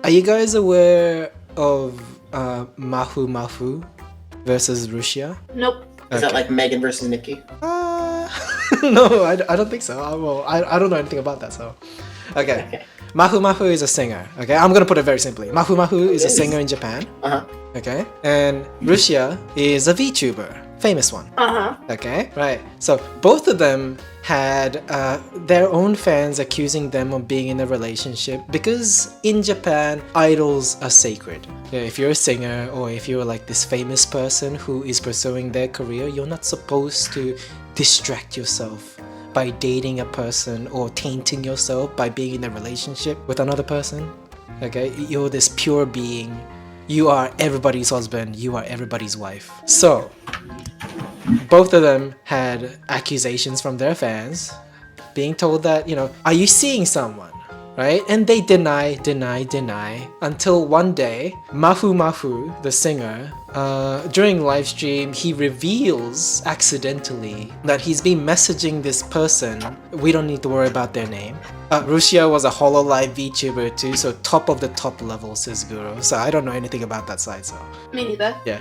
Are you guys aware of MAFUMAFU versus RUSHIA? Nope. Is that like Megan versus Nikki? No, I don't think so. I don't know anything about that, so. Okay. MAFUMAFU is a singer. Okay, I'm gonna put it very simply. MAFUMAFU is a singer in Japan. Okay, and RUSHIA is a VTuber, famous one. Okay, right. So both of them had their own fans accusing them of being in a relationship because in Japan, idols are sacred. If you're a singer or if you're like this famous person who is pursuing their career, you're not supposed to distract yourself by dating a person or tainting yourself by being in a relationship with another person. Okay, you're this pure being. You are everybody's husband. You are everybody's wife. So both of them had accusations from their fans being told that, are you seeing someone? Right? And they deny until one day, MAFUMAFU, the singer, during live stream, he reveals accidentally that he's been messaging this person. We don't need to worry about their name. RUSHIA was a HoloLive VTuber too, so top of the top level, says Guru. So I don't know anything about that side, so. Me neither. Yeah.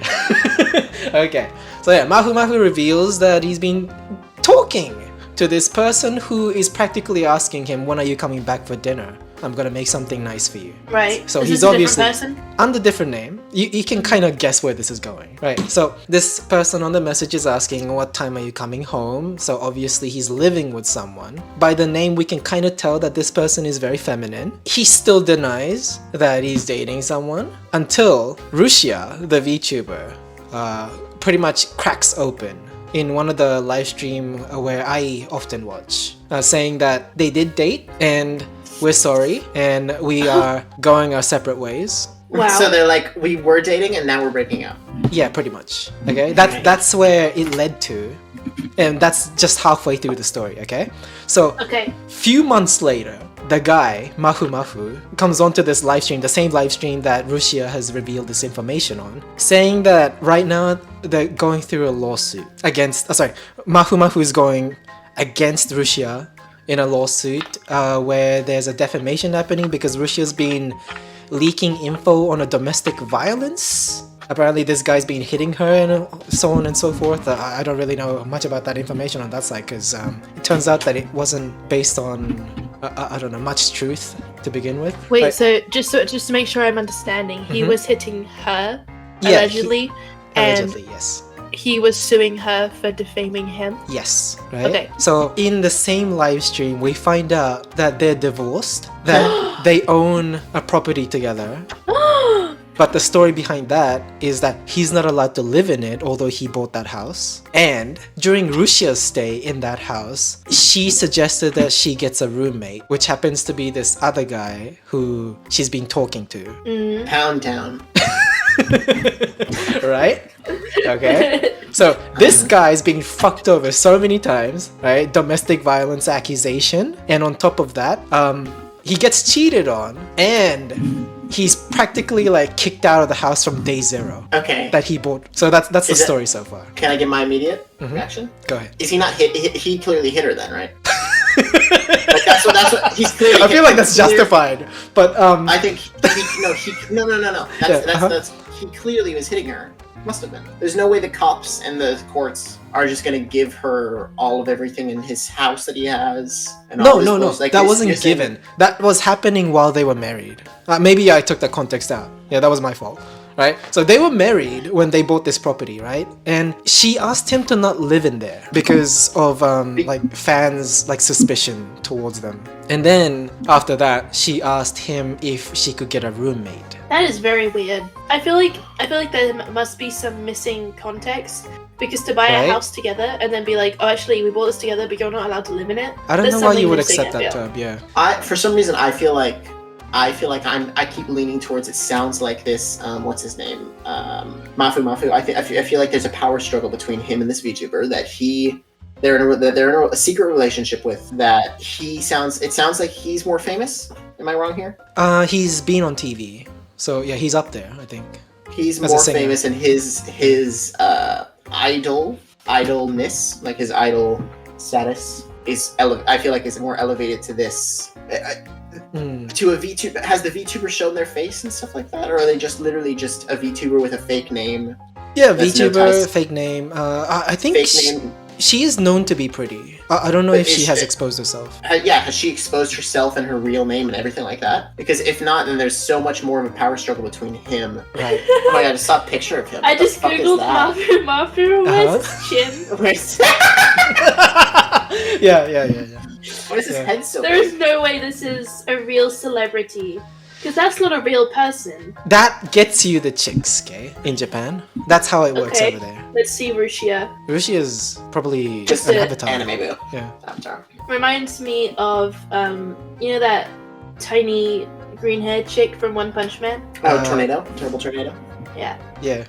Okay. So yeah, MAFUMAFU reveals that he's been talking to this person who is practically asking him, when are you coming back for dinner? I'm gonna make something nice for you. Right. So is he's this obviously a different person? under different name. You can kind of guess where this is going, right? So this person on the message is asking, what time are you coming home? So obviously he's living with someone. By the name, we can kind of tell that this person is very feminine. He still denies that he's dating someone until RUSHIA, the VTuber, pretty much cracks open in one of the live stream where I often watch, saying that they did date and we're sorry and we are going our separate ways. Wow. So they're like, we were dating and now we're breaking up. Yeah, pretty much. Okay, that's where it led to, and that's just halfway through the story. Okay, so few months later, the guy MAFUMAFU comes onto this live stream, the same live stream that RUSHIA has revealed this information on, saying that right now they're going through a lawsuit against. MAFUMAFU is going against RUSHIA in a lawsuit where there's a defamation happening because RUSHIA's been leaking info on a domestic violence. Apparently this guy's been hitting her and so on and so forth. I don't really know much about that information on that side because it turns out that it wasn't based on I don't know much truth to begin with. Wait, but, so just to make sure I'm understanding, he was hitting her allegedly, allegedly, yes. He was suing her for defaming him. Yes, right? Okay. So in the same live stream, we find out that they're divorced, that they own a property together. But the story behind that is that he's not allowed to live in it, although he bought that house. And during RUSHIA's stay in that house, she suggested that she gets a roommate, which happens to be this other guy who she's been talking to. Pound Town. Right? Okay. So this guy's been fucked over so many times, right? Domestic violence accusation. And on top of that, he gets cheated on and he's practically like kicked out of the house from day zero. Okay. That he bought. So that's the story so far. Can I get my immediate reaction? Go ahead. Is he not hit? He clearly hit her then, right? Like that's what he's clearly. I feel like that's justified, but I think no. That's he clearly was hitting her. Must have been. There's no way the cops and the courts are just gonna give her all of everything in his house that he has. And no. Like, that wasn't given. That was happening while they were married. Maybe I took the context out. Yeah, that was my fault. Right? So they were married when they bought this property, right? And she asked him to not live in there because of like fans' like suspicion towards them. And then after that, she asked him if she could get a roommate. That is very weird. I feel like there must be some missing context because to buy a house together and then be like, oh, actually, we bought this together, but you're not allowed to live in it. I don't know why you would accept that term. Yeah. For some reason, I feel like I keep leaning towards. It sounds like this. What's his name? MAFUMAFU. I feel like there's a power struggle between him and this VTuber that they're in a secret relationship with. That it sounds like he's more famous. Am I wrong here? He's been on TV, so yeah, he's up there. I think he's more famous, and his idolness, like his idol status, is I feel like is more elevated to this. to a VTuber? Has the VTuber shown their face and stuff like that, or are they just literally just a VTuber with a fake name? Yeah, VTuber, fake name. I think she is known to be pretty. I don't know if she has exposed herself. Yeah, has she exposed herself and her real name and everything like that? Because if not, then there's so much more of a power struggle between him. Right. Oh my god, I saw a picture of him. I just googled MAFUMAFU. Where's his chin? Where's... yeah. What is his head so There is no way this is a real celebrity. Because that's not a real person. That gets you the chicks, okay? In Japan. That's how it works over there. Let's see RUSHIA. RUSHIA is probably just an avatar. Anime boo. Yeah. Avatar. Reminds me of, you know that tiny green-haired chick from One Punch Man? Oh, Tornado? Terrible Tornado? Yeah. Yeah.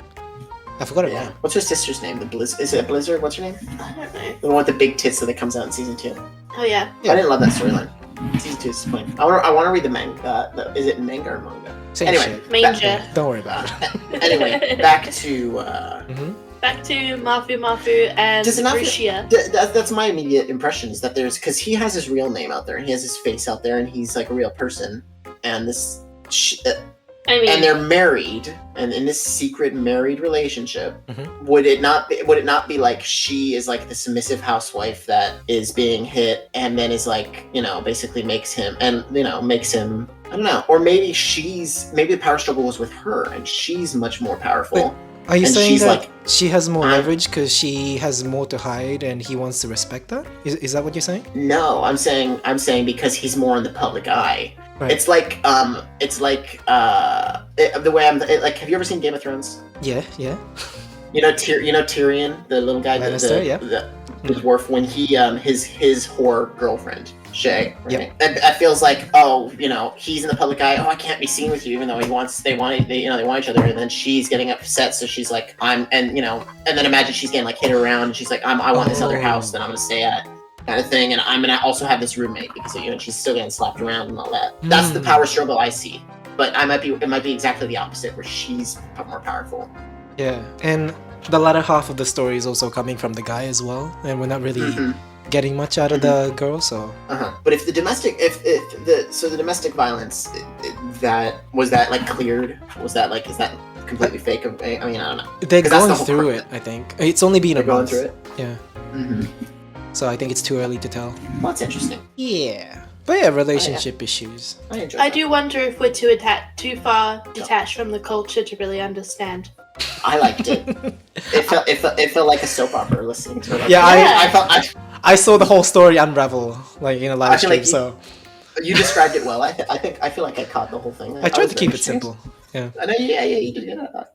I forgot her name. What's her sister's name? Is it Blizzard? What's her name? I don't know. The one with the big tits that comes out in season 2. Oh, yeah. I didn't love that storyline. Season 2 is disappointing. I want to read the manga. Is it manga or manga? Same anyway, shit. Manger. Don't worry about it. Anyway, back to Back to MAFUMAFU and RUSHIA. That's my immediate impression, is that because he has his real name out there, and he has his face out there, and he's like a real person, and this. And they're married, and in this secret married relationship, would it not be like she is like the submissive housewife that is being hit, and then is like, basically makes him, I don't know, or maybe the power struggle was with her, and she's much more powerful. Are you saying that she has more leverage because she has more to hide, and he wants to respect that? Is that what you're saying? No, I'm saying because he's more in the public eye. Right. It's like the way have you ever seen Game of Thrones? Yeah. Tyrion, the little guy, the dwarf, when he his whore girlfriend Shay, right? Yep. It feels like, he's in the public eye. Oh, I can't be seen with you, even though they want each other, and then she's getting upset, so she's like, and then imagine she's getting like hit around, and she's like, I want this other house that I'm gonna stay at. Kind of thing, and I'm gonna also have this roommate because she's still getting slapped around and all that. That's the power struggle I see, but it might be exactly the opposite, where she's more powerful. Yeah, and the latter half of the story is also coming from the guy as well, and we're not really getting much out of the girl. So. But if the domestic violence, was that like cleared? Is that completely fake? I mean, I don't know. They're going through it. I think it's only been a month. They're going through it. Yeah. So I think it's too early to tell. Well, that's interesting. Yeah. But yeah, relationship issues. I do wonder if we're too far detached from the culture to really understand. I liked it. It felt like a soap opera listening to it. I saw the whole story unravel in a live stream. So you described it well. I feel like I caught the whole thing. I tried to keep it simple. Yeah. I know. Yeah, you did.